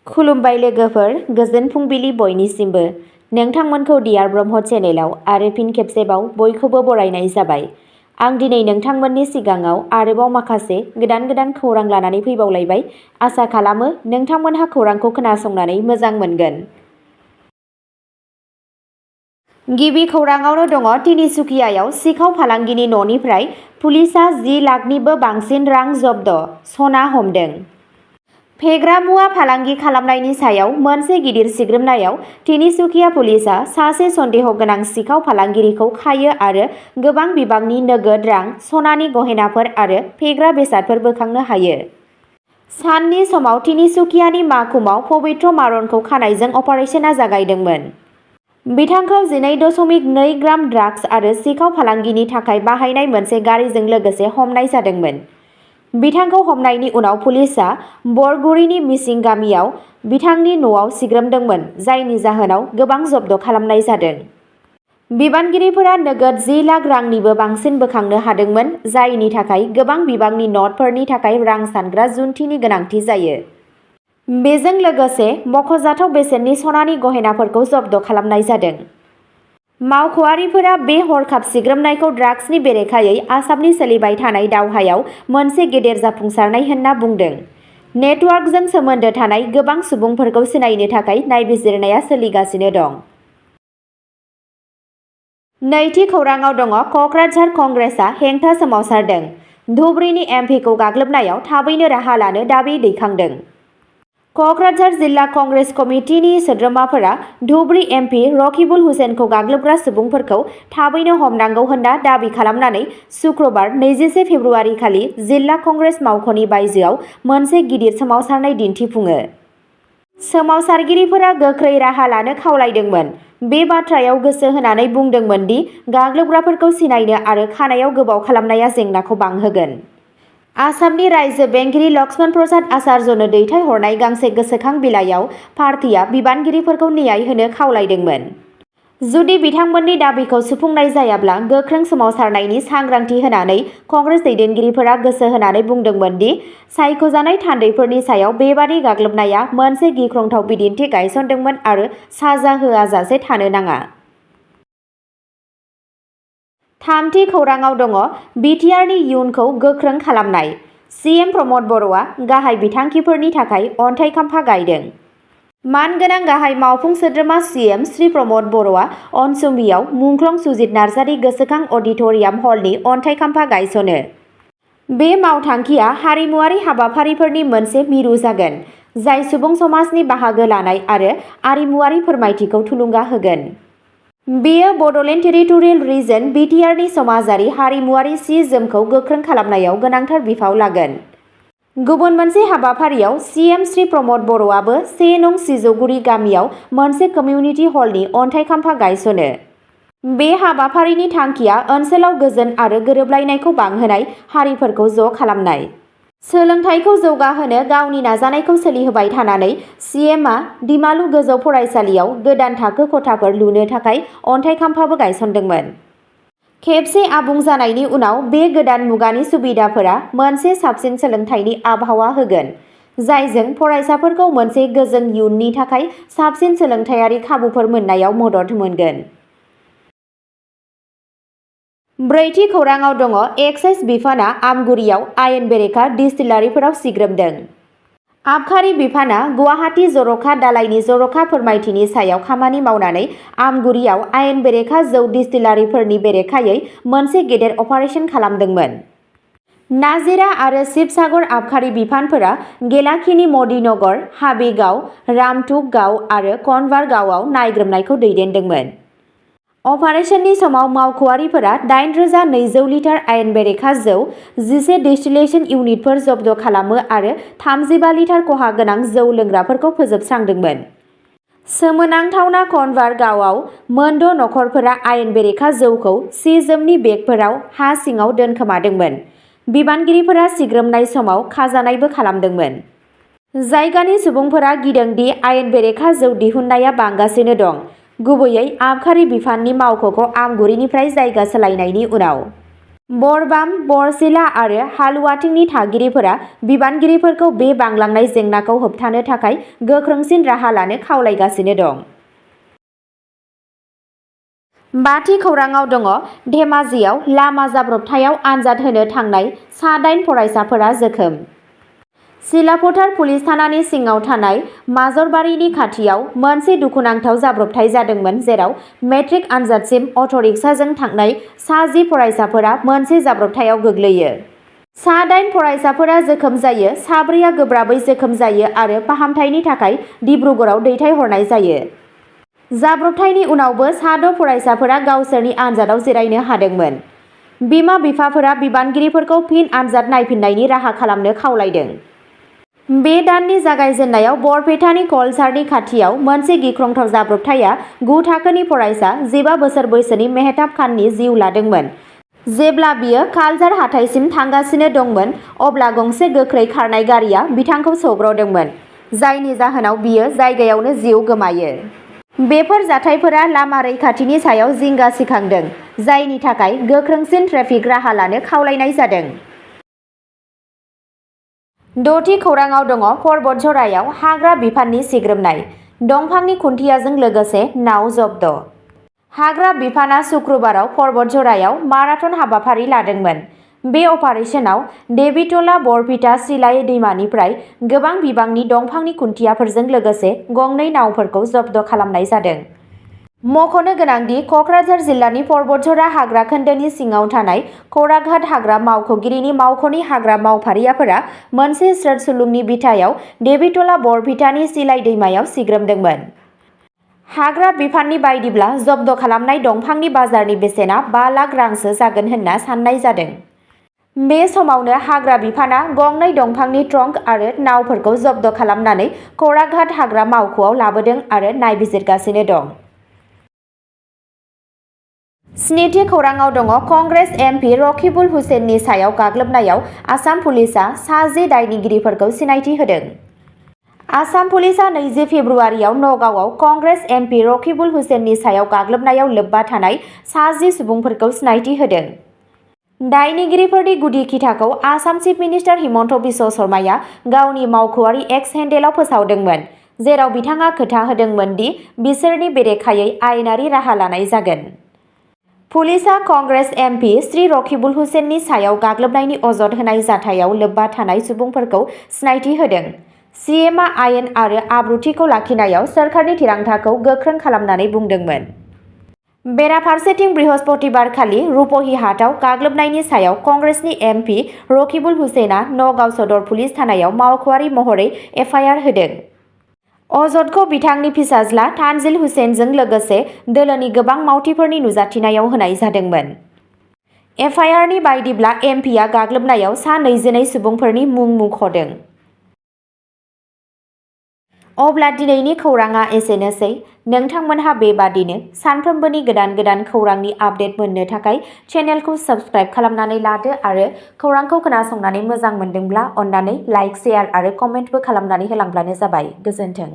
खुलुमबाय लोगोफोर, गोजोन फुंबिलि बयनिसिमबो। नोंथांमोनखौ डियार ब्रह्म चेनेलाव आरो फिन खेबसेबाव बयखौबो बरायनाय जाबाय। आं दिनै नोंथांमोननि सिगाङाव आरोबाव माखासे गोदान खौरां लानानै फैबावलायबाय। आसा खालामो नोंथांमोनहा खौरांखौ खोनासंनानै मोजां मोनगोन। गिबि खौराङावनो दङ तिनिसुकियायाव सिखाव फालांगिनि न'निफ्राय पुलिसआ 10 लाखनिबो बांसिन रां जब्द, सना हमदों। फेग्रा मुवा फालांगि खालामनायनि सायाव मोनसे गिदिर सिग्रोमनायाव तिनिसुकिया पुलिसआ सासे सन्देह गोनां सिखाव फालांगिरिखौ खायो आरो गोबां बिबांनि नोगोद रां, सनानि गहेनाफोर आरो फेग्रा बेसादफोर बोखांनो हायो। साननि समाव तिनिसुकियानि माकुमाव पवित्र मारनखौ खानायजों अपारेशनआ जागायदोंमोन। बिथांखौ 12.2 ग्राम ड्राग्स आरो सिखाव फालांगिनि थाखाय बाहायनाय मोनसे गारिजों लोगोसे हमनाय जादोंमोन। बिथांखौ हमनायनि उनाव पुलिसआ बरगुरिनि मिसिं गामियाव बिथांनि न'आव सिग्रोमदोंमोन, जायनि जाहोनाव गोबां जब्द खालामनाय जादों। बिबानगिरिफोरा नोगोद 10 लाख रांनिबो बांसिन बोखांनो हादोंमोन, जायनि थाखाय गोबां बिबांनि नटफोरनि थाखाय रां सानग्रा जुन्थिनि गोनांथि जायो। बेजों लोगोसे मख'जाथाव बेसेननि सनानि गहेनाफोरखौ जब्द खालामनाय जादों। मावख'आरिफोरा बे हरखाब सिग्रोमनायखौ ड्राग्सनि बेरेखायै आसामनि सोलिबाय थानाय दावहायाव मोनसे गेदेर जाफुंसारनाय होनना बुंदों। नेटवार्कजों सोमोन्दो थानाय गोबां सुबुंफोरखौ सिनायनो थाखाय नायबिजिरनाया सोलिगासिनो दं। नैथि खौराङाव दङ क'क्राझार कंग्रेसआ हेंथा सोमावसारदों। धुबुरीनि एमपिखौ गाग्लोबनायाव थाबैनो राहा लानो दाबि दैखांदों। क'क्राझार जिल्ला कंग्रेस कमिटिनि सोद्रोमाफोरा धुबुरी एमपि रकिबुल हुसेनखौ गाग्लोबग्रा सुबुंफोरखौ थाबैनो हमनांगौ होनना दाबि खालामनानै सुक्रुबार 21 फेब्रुआरि खालि जिल्ला कंग्रेस मावख'नि बायजोआव मोनसे गिदिर सोमावसारनाय दिन्थिफुङो। सोमावसारगिरिफोरा गोख्रै राहा लानो खावलायदोंमोन। बे बाथ्रायाव गोसो होनानै बुंदोंमोन दि गाग्लोबग्राफोरखौ सिनायनो आरो खानायाव गोबाव खालामनाया जेंनाखौ बांहोगोन। आसामनि रायजो बेंगिरि लक्ष्मण प्रसाद आचार्यनो दैथायहरनाय गांसे गोसोखां बिलाइयाव पार्टीआ बिबानगिरिफोरखौ न्याय होनो खावलायदोंमोन। जुदि बिथांमोननि दाबिखौ सुफुंनाय जायाब्ला गोख्रों सोमावसारनायनि सांग्रांथि होनानै कंग्रेस दैदेनगिरिफोरा गोसो होनानै बुंदोंमोन दि सायख'जानाय थान्दैफोरनि सायाव बेबादि गाग्लोबनाया मोनसे गिख्रंथाव बिदिन्थि गायसनदोंमोन आरो साजा होआजासे थानो नाङा। थामथि खौराङाव दङ बिटिआरनि इयुनखौ गोख्रों खालामनाय। सिएम प्रमद बर'आ गाहाय बिथांखिफोरनि थाखाय अन्थाइ खाम्फा गायदों। मानगोनां गाहाय मावफुं सोद्रोमा सिएम श्री प्रमद बर'आ अनसुंबियाव मुंख्लं सुजित नार्जारि गोसोखां अडिट'रियाम हलनि अन्थाइ खाम्फा गायसनो। बे मावथांखिया हारिमुआरि हाबाफारिफोरनि मोनसे मिरु जागोन, जाय सुबुं समाजनि बाहागो लानाय आरो आरिमुआरि फोरमायथिखौ थुलुंगा होगोन। बेयो बड'लेण्ड टेरिटरियेल रिजन बिटिआरनि समाजारि हारिमुआरि सि-जोमखौ गोख्रों खालामनायाव गोनांथार बिफाव लागोन। गुबुन मोनसे हाबाफारियाव सिएम श्री प्रमद बर'आबो 1 नं सिजौगुरि गामियाव मोनसे कमिउनिटि हलनि अन्थाइ खाम्फा गायसनो। बे हाबाफारिनि थांखिया ओनसोलाव गोजोन आरो गोरोबलायनायखौ बांहोनाय, हारिफोरखौ ज' खालामनाय। सोलोंथाइखौ जौगाहोनो गावनि नाजानायखौ सोलिहोबाय थानानै सिएमआ दिमालु गोजौ फरायसालियाव गोदान थाखो खथाफोर लुनो थाखाय अन्थाइ खाम्फाबो गायसनदोंमोन। खेबसे आबुं जानायनि उनाव बे गोदान मुगानि सुबिदाफोरा मोनसे साबसिन सोलोंथाइनि आबहावा होगोन, जायजों फरायसाफोरखौ मोनसे गोजों इयुननि थाखाय साबसिन सोलोंथायारि खाबुफोर मोननायाव मदद मोनगोन। ब्रैथि खौराङाव दङ एक्साइज बिफानआ आमगुरियाव आयेन बेरेखा डिस्टिलारिफोराव सिग्रोमदों। आबखारि बिफानआ गुवाहाटी जर'खा दालाइनि जर'खा फोरमायथिनि सायाव खामानि मावनानै आमगुरियाव आयेन बेरेखा जौ डिस्टिलारिफोरनि बेरेखायै मोनसे गेदेर अपारेशन खालामदोंमोन। नाजिरा आरो शिबसागर आबखारि बिफानफोरा गेलाखिनि मदिनगर, हाबिगाव, रामटुक गाव आरो कनवार गावआव नायग्रोमनायखौ दैदेनदोंमोन। अपारेशननि समाव मावख'आरिफोरा 8,200 लिटार आयेन बेरेखा जौ, 11 डिस्टिलेशन इउनिटफोर जब्द खालामो आरो 35 लिटार खहा गोनां जौ लोंग्राफोरखौ फोजोबस्रांदोंमोन। सोमोनांथावना कनवार गावआव मोनद' नखरफोरा आयेन बेरेखा जौखौ सि-जोमनि बेगफोराव हा सिङाव दोनखोमादोंमोन। बिबानगिरिफोरा सिग्रोमनाय समाव खाजानायबो खालामदोंमोन। जायगानि सुबुंफोरा गिदों दि आयेन बेरेखा जौ दिहुननाया बांगासिनो दं, गुबैयै आबखारि बिफाननि मावख'खौ आमगुरिनिफ्राय जायगा सोलायनायनि उनाव। बरबाम, बरसिला आरो हालुवाथिंनि थागिरिफोरा बिबानगिरिफोरखौ बे बांलांनाय जेंनाखौ होबथानो थाखाय गोख्रोंसिन राहा लानो खावलायगासिनो दं। बाथि खौराङाव दङ धेमाजियाव लामा जाब्रबथायाव आनजाद होनो थांनाय सा-8 फरायसाफोरा जोखोम। सिलाफोथार पुलिस थानानि सिङाव थानाय माजरबारिनि खाथियाव मोनसे दुखुनांथाव जाब्रबथाय जादोंमोन जेराव मेट्रिक आनजादसिम अट'रिक्साजों थांनाय सा-10 फरायसाफोरा मोनसे जाब्रबथायाव गोग्लैयो। सा-8 फरायसाफोरा जोखोम जायो, सा-4आ गोब्राबै जोखोम जायो आरो फाहामथायनि थाखाय डिब्रुगड़आव दैथायहरनाय जायो। जाब्रबथायनि उनावबो सा-6 फरायसाफोरा गावसोरनि आनजादआव जिरायनो हादोंमोन। बिमा-बिफाफोरा बिबानगिरिफोरखौ फिन आनजाद नायफिन्नायनि राहा खालामनो खावलायदों। बे दाननि जागायजेन्नायाव बरपेटानि कलसारनि खाथियाव मोनसे गिख्रंथाव जाब्रबथाया 9 थाखोनि फरायसा 15 बोसोर बैसोनि मेहताब खाननि जिउ लादोंमोन। जेब्ला बियो कालजार हाथाइसिम थांगासिनो दंमोन अब्ला गंसे गोख्रै खारनाय गारिआ बिथांखौ सौग्रावदोंमोन, जायनि जाहोनाव बियो जायगायावनो जिउ गोमायो। बेफोर जाथायफोरा लामा रैखाथिनि सायाव जिंगा सिखांदों, जायनि थाखाय गोख्रोंसिन ट्रेफिक राहा लानो खावलायनाय जादों। द'थि खौराङाव दङ पर्बतझरायाव हाग्रा बिफाननि सिग्रोमनाय, दंफांनि खुन्थियाजों लोगोसे नाव जब्द'। हाग्रा बिफानआ शुक्रबाराव पर्बतझरायाव माराथन हाबाफारि लादोंमोन। बे अपारेशनाव देबिटला बरपेटा सिलाइ दैमानिफ्राय गोबां बिबांनि दंफांनि खुन्थियाफोरजों लोगोसे गंनै नावफोरखौ जब्द' खालामनाय जादों। मख'नो गोनांदि क'क्राझार जिल्लानि पर्बतझरा हाग्रा खोन्दोनि सिङाव थानाय खौराघाट हाग्रा मावख'गिरिनि मावख'नि हाग्रा मावफारियाफोरा मोनसे स्रोत सुलुंनि बिथायाव देबिटला बरपेटानि सिलाइ दैमायाव सिग्रोमदोंमोन। हाग्रा बिफाननि बायदिब्ला जब्द' खालामनाय दंफांनि बाजारनि बेसेना 5 लाख रांसो जागोन होनना सान्नाय जादों। बे समावनो हाग्रा बिफानआ गंनै दंफांनि ट्रंक आरो नावफोरखौ जब्द' खालामनानै खौराघाट हाग्रा मावख'आव लाबोदों आरो नायबिजिरगासिनो दं। स्निथि खौराङाव दङ कंग्रेस एमपि रकिबुल हुसेननि सायाव गाग्लोबनायाव आसाम पुलिसआ सा-10 दायनिगिरिफोरखौ सिनायथि होदों। आसाम पुलिसआ 20 फेब्रुआरियाव नगावआव कंग्रेस एमपि रकिबुल हुसेननि सायाव गाग्लोबनायाव लोब्बा थानाय सा-10 सुबुंफोरखौ सिनायथि होदों। दायनिगिरिफोरनि गुदि खिथाखौ आसाम चिफ मिनिस्टार हिमन्त बिश्व शर्माया गावनि मावख'आरि एक्स हेन्डेलआव फोसावदोंमोन, जेराव बिथाङा खोथा होदोंमोन दि बिसोरनि बेरेखायै आयेनारि राहा लानाय जागोन। पुलिसआ कंग्रेस एमपि श्री रकिबुल हुसेननि सायाव गाग्लोबनायनि अजद होनाय जाथायाव लोब्बा थानाय सुबुंफोरखौ सिनायथि होदों। सीएमआ आयेन आरो आब्रुथिखौ लाखिनायाव सोरखारनि थिरांथाखौ गोख्रों खालामनानै बुंदोंमोन। बेराफारसेथिं बृहस्पतिबारखालि रुपही हाटआव गाग्लोबनायनि सायाव कंग्रेसनि एमपि रकिबुल हुसेनआ नगाव सदर पुलिस थानायाव मावख'आरि महरै एफआइआर होदों। अजदखौ बिथांनि फिसाज्ला तानजिल हुसेनजों लोगोसे दोलोनि गोबां मावथिफोरनि नुजाथिनायाव होनाय जादोंमोन। एफआइआरनि बायदिब्ला एमपिआ गाग्लोबनायाव सा-22 सुबुंफोरनि मुं मुंख'दों। अब्ला दिनैनि खौराङा एसेनोसै। नोंथांमोनहा बेबादिनो सानफ्रोमबोनि गोदान खौरांनि आपडेट मोननो थाखाय चेनेलखौ साबस्क्राइब खालामनानै लादो आरो खौरांखौ खोनासंनानै मोजां मोनदोंब्ला अन्नानै लाइक, शेयार आरो कमेन्टबो खालामनानै होलांब्लानो जाबाय। गोजोन्थों।